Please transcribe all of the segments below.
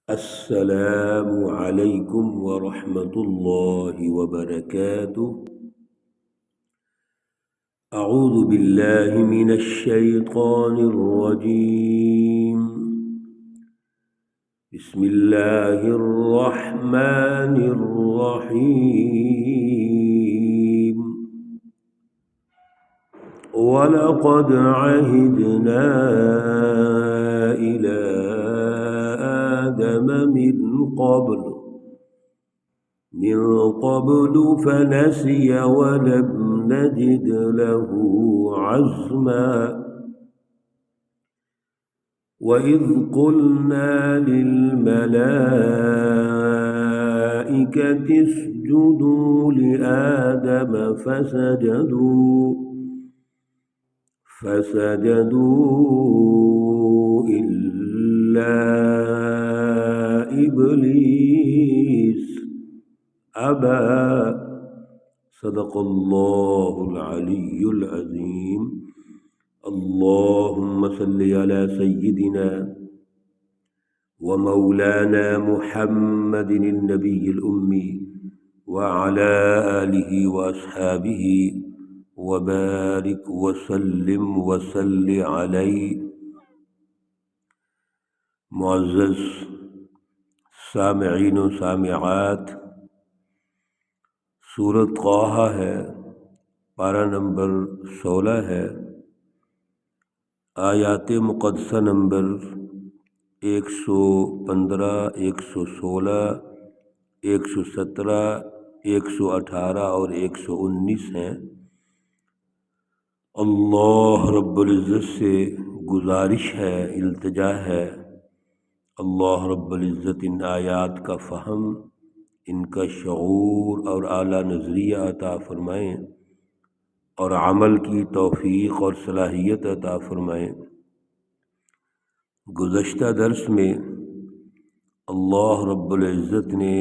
السلام عليكم ورحمة الله وبركاته. أعوذ بالله من الشيطان الرجيم. بسم الله الرحمن الرحيم. ولقد عهدنا إلى آدم من قبل فنسي ولم نجد له عزما. وإذ قلنا للملائكة اسجدوا لآدم فسجدوا إلا إبليس أبى. صدق الله العلي العظيم. اللهم صل على سيدنا ومولانا محمد النبي الأمي وعلى آله وأصحابه وبارك وسلم وصل علیہ. معزز سامعین و سامعات، سورۃ طٰہٰ ہے، پارہ نمبر 16 ہے، آیات مقدسہ نمبر 115، 116، 117، 118 اور 119 ہیں. اللہ رب العزت سے گزارش ہے، التجا ہے، اللہ رب العزت ان آیات کا فہم، ان کا شعور اور اعلیٰ نظریہ عطا فرمائیں اور عمل کی توفیق اور صلاحیت عطا فرمائیں. گزشتہ درس میں اللہ رب العزت نے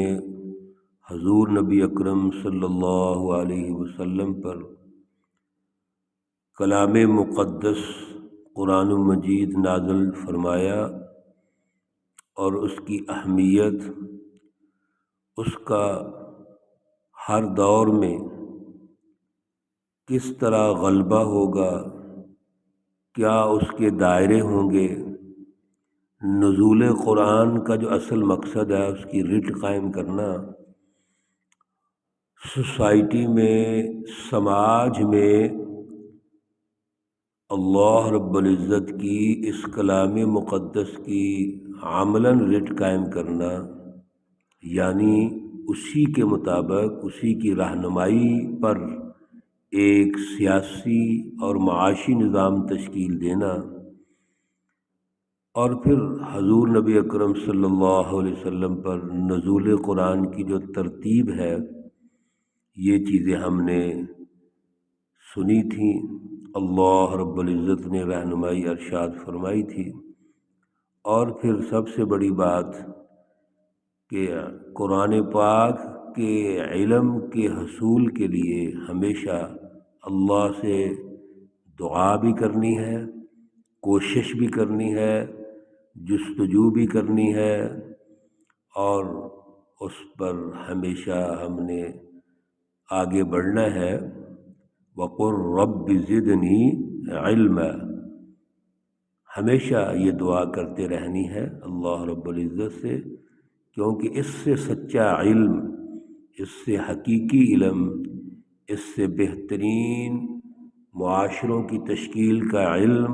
حضور نبی اکرم صلی اللہ علیہ وسلم پر کلام مقدس قرآن مجید نازل فرمایا اور اس کی اہمیت، اس کا ہر دور میں کس طرح غلبہ ہوگا، کیا اس کے دائرے ہوں گے، نزول قرآن کا جو اصل مقصد ہے اس کی رٹ قائم کرنا، سوسائٹی میں، سماج میں اللہ رب العزت کی اس کلام مقدس کی عملاً رٹ قائم کرنا، یعنی اسی کے مطابق، اسی کی رہنمائی پر ایک سیاسی اور معاشی نظام تشکیل دینا، اور پھر حضور نبی اکرم صلی اللہ علیہ وسلم پر نزول قرآن کی جو ترتیب ہے، یہ چیزیں ہم نے سنی تھیں. اللہ رب العزت نے رہنمائی ارشاد فرمائی تھی. اور پھر سب سے بڑی بات کہ قرآن پاک کے علم کے حصول کے لیے ہمیشہ اللہ سے دعا بھی کرنی ہے، کوشش بھی کرنی ہے، جستجو بھی کرنی ہے، اور اس پر ہمیشہ ہم نے آگے بڑھنا ہے. وَقُلْ رَبِّ زِدْنِي عِلْمًا، ہمیشہ یہ دعا کرتے رہنی ہے اللہ رب العزت سے، کیونکہ اس سے سچا علم، اس سے حقیقی علم، اس سے بہترین معاشروں کی تشکیل کا علم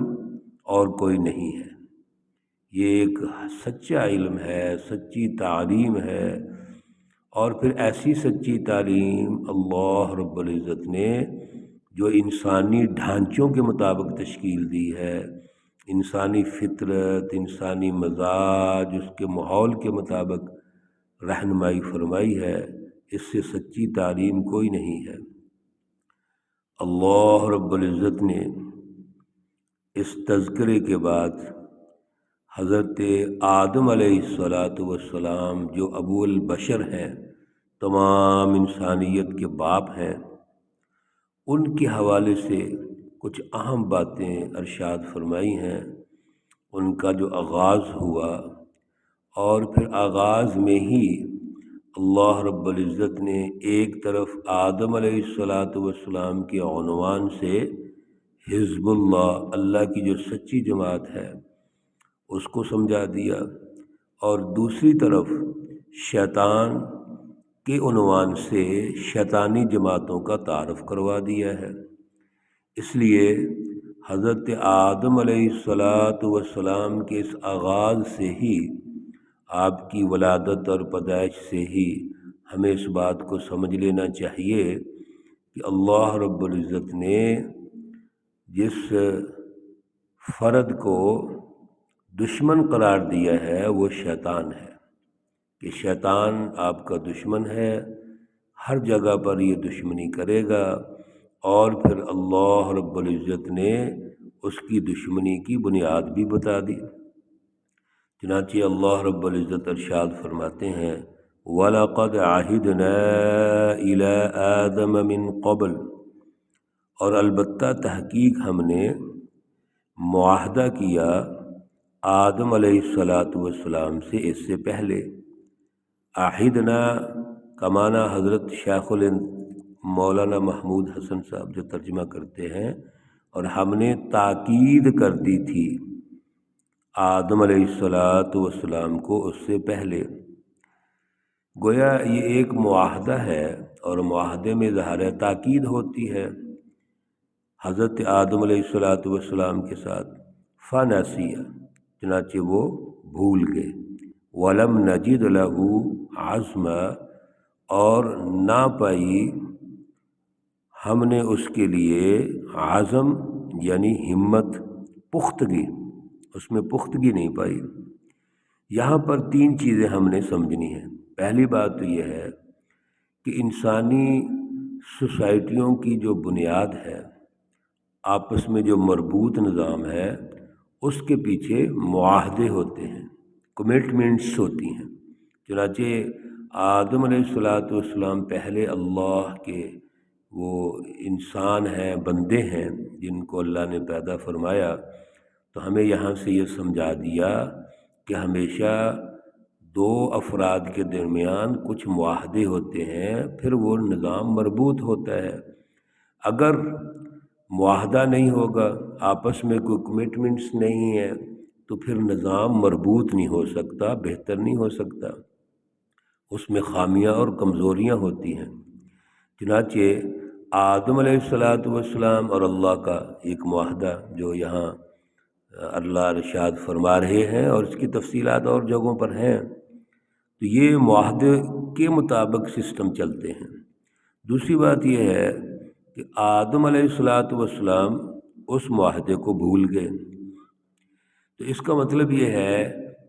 اور کوئی نہیں ہے. یہ ایک سچا علم ہے، سچی تعلیم ہے، اور پھر ایسی سچی تعلیم اللہ رب العزت نے جو انسانی ڈھانچوں کے مطابق تشکیل دی ہے، انسانی فطرت، انسانی مزاج، اس کے ماحول کے مطابق رہنمائی فرمائی ہے، اس سے سچی تعلیم کوئی نہیں ہے. اللہ رب العزت نے اس تذکرے کے بعد حضرت آدم علیہ السلام جو ابو البشر ہیں، تمام انسانیت کے باپ ہیں، ان کے حوالے سے کچھ اہم باتیں ارشاد فرمائی ہیں. ان کا جو آغاز ہوا اور پھر آغاز میں ہی اللہ رب العزت نے ایک طرف آدم علیہ السلام کے عنوان سے حزب اللہ، اللہ کی جو سچی جماعت ہے، اس کو سمجھا دیا، اور دوسری طرف شیطان کے عنوان سے شیطانی جماعتوں کا تعارف کروا دیا ہے۔ اس لیے حضرت آدم علیہ السلام کے اس آغاز سے ہی، آپ کی ولادت اور پیدائش سے ہی ہمیں اس بات کو سمجھ لینا چاہیے کہ اللہ رب العزت نے جس فرد کو دشمن قرار دیا ہے وہ شیطان ہے، کہ شیطان آپ کا دشمن ہے، ہر جگہ پر یہ دشمنی کرے گا، اور پھر اللہ رب العزت نے اس کی دشمنی کی بنیاد بھی بتا دی۔ چنانچہ اللہ رب العزت ارشاد فرماتے ہیں وَلَقَدْ عَهِدْنَا إِلَىٰ آدَمَ مِن قَبْلُ، اور البتہ تحقیق ہم نے معاہدہ کیا آدم علیہ السلام سے اس سے پہلے۔ عہدنا کا معنی حضرت شیخ مولانا محمود حسن صاحب جو ترجمہ کرتے ہیں، اور ہم نے تاکید کر دی تھی آدم علیہ السلام کو اس سے پہلے۔ گویا یہ ایک معاہدہ ہے، اور معاہدے میں ظاہر تاکید ہوتی ہے حضرت آدم علیہ السلام کے ساتھ۔ فنسیہ، چنانچہ وہ بھول گئے، ولم نجد لہ عزما، اور نہ پائی ہم نے اس کے لیے عزم یعنی ہمت، پختگی، اس میں پختگی نہیں پائی۔ یہاں پر تین چیزیں ہم نے سمجھنی ہیں۔ پہلی بات تو یہ ہے کہ انسانی سوسائٹیوں کی جو بنیاد ہے، آپس میں جو مربوط نظام ہے، اس کے پیچھے معاہدے ہوتے ہیں، کمٹمنٹس ہوتی ہیں۔ چنانچہ آدم علیہ السلام پہلے اللہ کے وہ انسان ہیں، بندے ہیں جن کو اللہ نے پیدا فرمایا، تو ہمیں یہاں سے یہ سمجھا دیا کہ ہمیشہ دو افراد کے درمیان کچھ معاہدے ہوتے ہیں، پھر وہ نظام مربوط ہوتا ہے۔ اگر معاہدہ نہیں ہوگا، آپس میں کوئی کمٹمنٹس نہیں ہیں، تو پھر نظام مربوط نہیں ہو سکتا، بہتر نہیں ہو سکتا، اس میں خامیاں اور کمزوریاں ہوتی ہیں۔ چنانچہ آدم علیہ السلام اور اللہ کا ایک معاہدہ جو یہاں اللہ ارشاد فرما رہے ہیں، اور اس کی تفصیلات اور جگہوں پر ہیں، تو یہ معاہدے کے مطابق سسٹم چلتے ہیں۔ دوسری بات یہ ہے کہ آدم علیہ السلام اس معاہدے کو بھول گئے، تو اس کا مطلب یہ ہے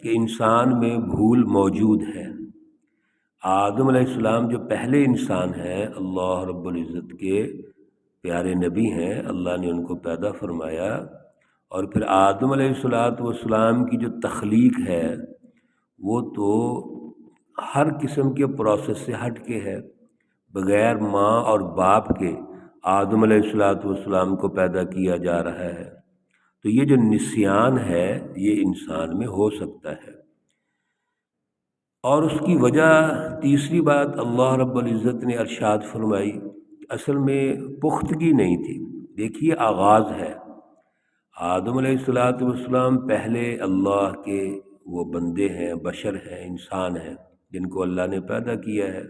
کہ انسان میں بھول موجود ہے۔ آدم علیہ السلام جو پہلے انسان ہیں، اللہ رب العزت کے پیارے نبی ہیں، اللہ نے ان کو پیدا فرمایا، اور پھر آدم علیہ السلام کی جو تخلیق ہے وہ تو ہر قسم کے پروسیس سے ہٹ کے ہے، بغیر ماں اور باپ کے آدم علیہ السلام کو پیدا کیا جا رہا ہے، تو یہ جو نسیان ہے یہ انسان میں ہو سکتا ہے۔ اور اس کی وجہ تیسری بات اللہ رب العزت نے ارشاد فرمائی کہ اصل میں پختگی نہیں تھی۔ دیکھیے آغاز ہے، آدم علیہ السلام پہلے اللہ کے وہ بندے ہیں، بشر ہیں، انسان ہیں جن کو اللہ نے پیدا کیا ہے۔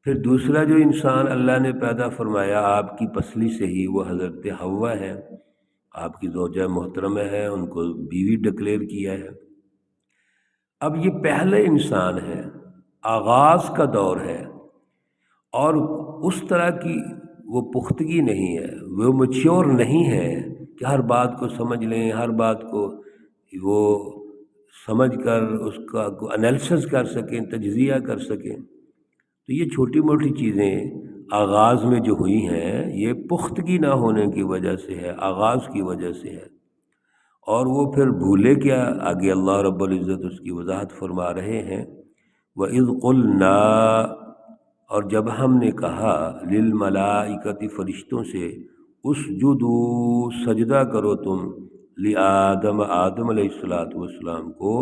پھر دوسرا جو انسان اللہ نے پیدا فرمایا آپ کی پسلی سے ہی، وہ حضرت حوا ہے، آپ کی زوجہ محترمہ ہے، ان کو بیوی ڈکلیئر کیا ہے۔ اب یہ پہلے انسان ہے، آغاز کا دور ہے، اور اس طرح کی وہ پختگی نہیں ہے، وہ میچور نہیں ہے کہ ہر بات کو سمجھ لیں، ہر بات کو وہ سمجھ کر اس کا انالیسس کر سکیں، تجزیہ کر سکیں۔ تو یہ چھوٹی موٹی چیزیں آغاز میں جو ہوئی ہیں یہ پختگی نہ ہونے کی وجہ سے ہے، آغاز کی وجہ سے ہے۔ اور وہ پھر بھولے کیا، آگے اللہ رب العزت اس کی وضاحت فرما رہے ہیں وَإِذْ قُلْنَا، اور جب ہم نے کہا للملائکۃ فرشتوں سے اسجدوا سجدہ کرو تم لآدم، آدم علیہ السلام کو،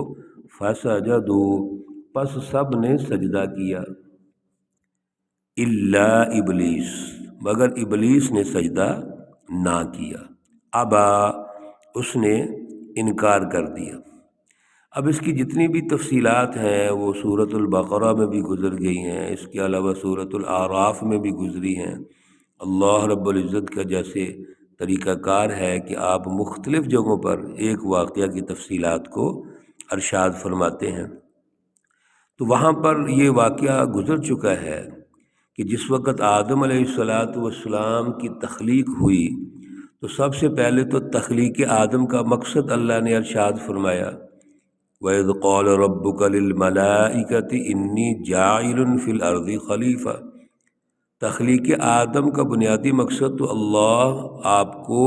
فسجدوا، پس سب نے سجدہ کیا، الا ابلیس، مگر ابلیس نے سجدہ نہ کیا، ابا، اس نے انکار کر دیا۔ اب اس کی جتنی بھی تفصیلات ہیں وہ سورۃ البقرہ میں بھی گزر گئی ہیں، اس کے علاوہ سورۃ الاعراف میں بھی گزری ہیں۔ اللہ رب العزت کا جیسے طریقہ کار ہے کہ آپ مختلف جگہوں پر ایک واقعہ کی تفصیلات کو ارشاد فرماتے ہیں، تو وہاں پر یہ واقعہ گزر چکا ہے کہ جس وقت آدم علیہ السلام کی تخلیق ہوئی تو سب سے پہلے تو تخلیق آدم کا مقصد اللہ نے ارشاد فرمایا، وَإِذْ قَالَ رَبُّكَ لِلْمَلَائِكَةِ إِنِّي جَاعِلٌ فِي الْأَرْضِ خَلِيفَةً۔ تخلیق آدم کا بنیادی مقصد تو اللہ آپ کو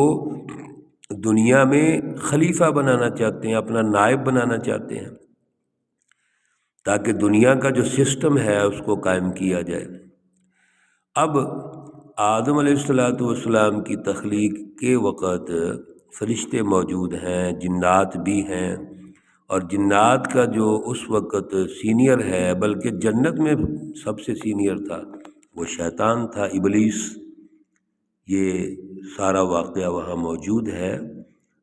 دنیا میں خلیفہ بنانا چاہتے ہیں، اپنا نائب بنانا چاہتے ہیں، تاکہ دنیا کا جو سسٹم ہے اس کو قائم کیا جائے۔ اب آدم علیہ السلام کی تخلیق کے وقت فرشتے موجود ہیں، جنات بھی ہیں، اور جنات کا جو اس وقت سینئر ہے، بلکہ جنت میں سب سے سینئر تھا، وہ شیطان تھا، ابلیس۔ یہ سارا واقعہ وہاں موجود ہے۔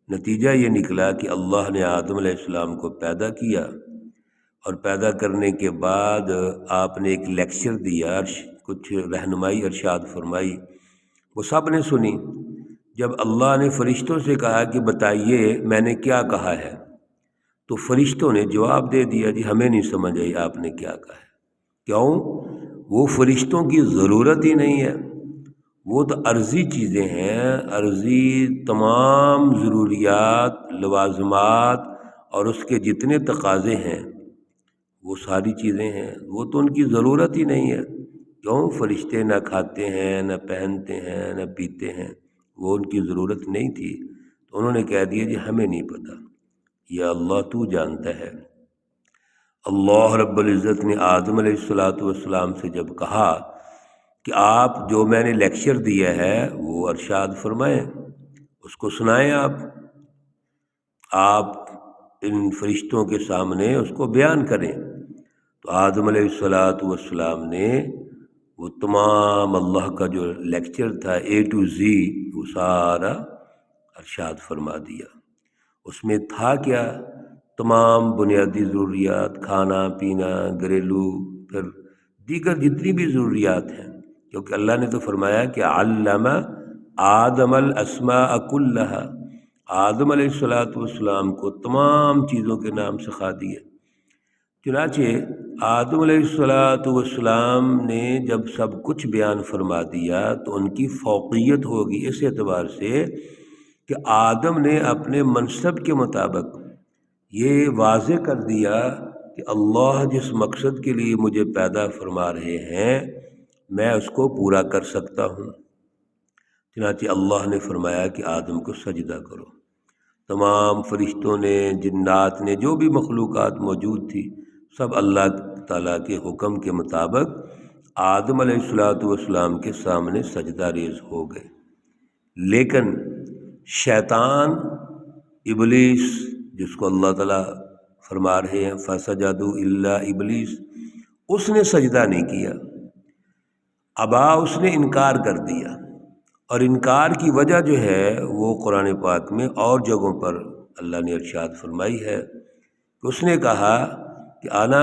نتیجہ یہ نکلا کہ اللہ نے آدم علیہ السلام کو پیدا کیا، اور پیدا کرنے کے بعد آپ نے ایک لیکچر دیا، کچھ رہنمائی ارشاد فرمائی، وہ سب نے سنی۔ جب اللہ نے فرشتوں سے کہا کہ بتائیے میں نے کیا کہا ہے، تو فرشتوں نے جواب دے دیا، جی ہمیں نہیں سمجھ آئی آپ نے کیا کہا ہے۔ کیوں؟ وہ فرشتوں کی ضرورت ہی نہیں ہے، وہ تو عرضی چیزیں ہیں، عرضی تمام ضروریات، لوازمات اور اس کے جتنے تقاضے ہیں وہ ساری چیزیں ہیں، وہ تو ان کی ضرورت ہی نہیں ہے۔ کیوں؟ فرشتے نہ کھاتے ہیں، نہ پہنتے ہیں، نہ پیتے ہیں، وہ ان کی ضرورت نہیں تھی، تو انہوں نے کہہ دیا جی ہمیں نہیں پتہ، یا اللہ تو جانتا ہے۔ اللہ رب العزت نے آدم علیہ السلام سے جب کہا کہ آپ جو میں نے لیکچر دیا ہے وہ ارشاد فرمائیں، اس کو سنائیں، آپ ان فرشتوں کے سامنے اس کو بیان کریں۔ تو آدم علیہ السلام نے وہ تمام اللہ کا جو لیکچر تھا A to Z وہ سارا ارشاد فرما دیا۔ اس میں تھا کیا؟ تمام بنیادی ضروریات، کھانا پینا، گھریلو، پھر دیگر جتنی بھی ضروریات ہیں، کیونکہ اللہ نے تو فرمایا کہ علم آدم الاسماء کلہا، آدم علیہ السلام کو تمام چیزوں کے نام سکھا دیے۔ چنانچہ آدم علیہ السلام نے جب سب کچھ بیان فرما دیا تو ان کی فوقیت ہوگی اس اعتبار سے کہ آدم نے اپنے منصب کے مطابق یہ واضح کر دیا کہ اللہ جس مقصد کے لیے مجھے پیدا فرما رہے ہیں میں اس کو پورا کر سکتا ہوں۔ چنانچہ اللہ نے فرمایا کہ آدم کو سجدہ کرو۔ تمام فرشتوں نے، جنات نے، جو بھی مخلوقات موجود تھی، سب اللہ تعالیٰ کے حکم کے مطابق آدم علیہ السلام کے سامنے سجدہ ریز ہو گئے۔ لیکن شیطان، ابلیس، جس کو اللہ تعالیٰ فرما رہے ہیں فسجدوا الا ابلیس، اس نے سجدہ نہیں کیا، ابا، اس نے انکار کر دیا۔ اور انکار کی وجہ جو ہے وہ قرآن پاک میں اور جگہوں پر اللہ نے ارشاد فرمائی ہے کہ اس نے کہا کہ انا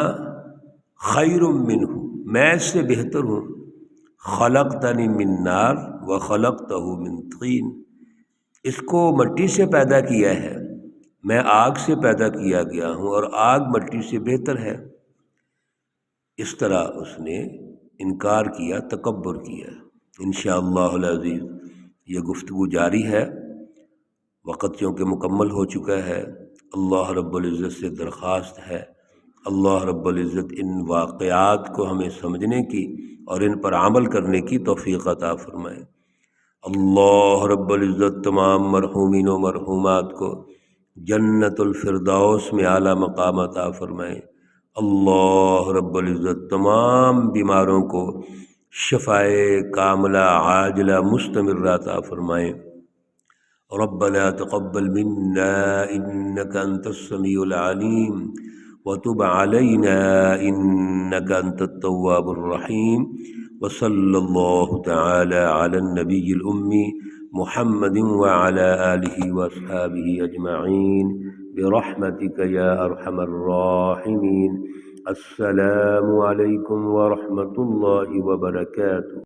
خیر منہ، میں اس سے بہتر ہوں، خلقتنی من نار وخلقتہ من طین، اس کو مٹی سے پیدا کیا ہے، میں آگ سے پیدا کیا گیا ہوں، اور آگ مٹی سے بہتر ہے۔ اس طرح اس نے انکار کیا، تکبر کیا۔ انشاءاللہ العزیز یہ گفتگو جاری ہے، وقت چونکہ مکمل ہو چکا ہے۔ اللہ رب العزت سے درخواست ہے اللہ رب العزت ان واقعات کو ہمیں سمجھنے کی اور ان پر عمل کرنے کی توفیق عطا فرمائے۔ اللہ رب العزت تمام مرحومین و مرحومات کو جنت الفردوس میں اعلیٰ مقام عطا فرمائے۔ اللہ رب العزت تمام بیماروں کو شفائے کاملہ عاجلہ مستمرہ عطا فرمائے۔ ربنا تقبل منا انك انت السميع العليم وتب علينا إنك أنت التواب الرحيم. وصلى الله تعالى على النبي الأمي محمد وعلى آله وأصحابه أجمعين برحمتك يا أرحم الراحمين. السلام عليكم ورحمة الله وبركاته.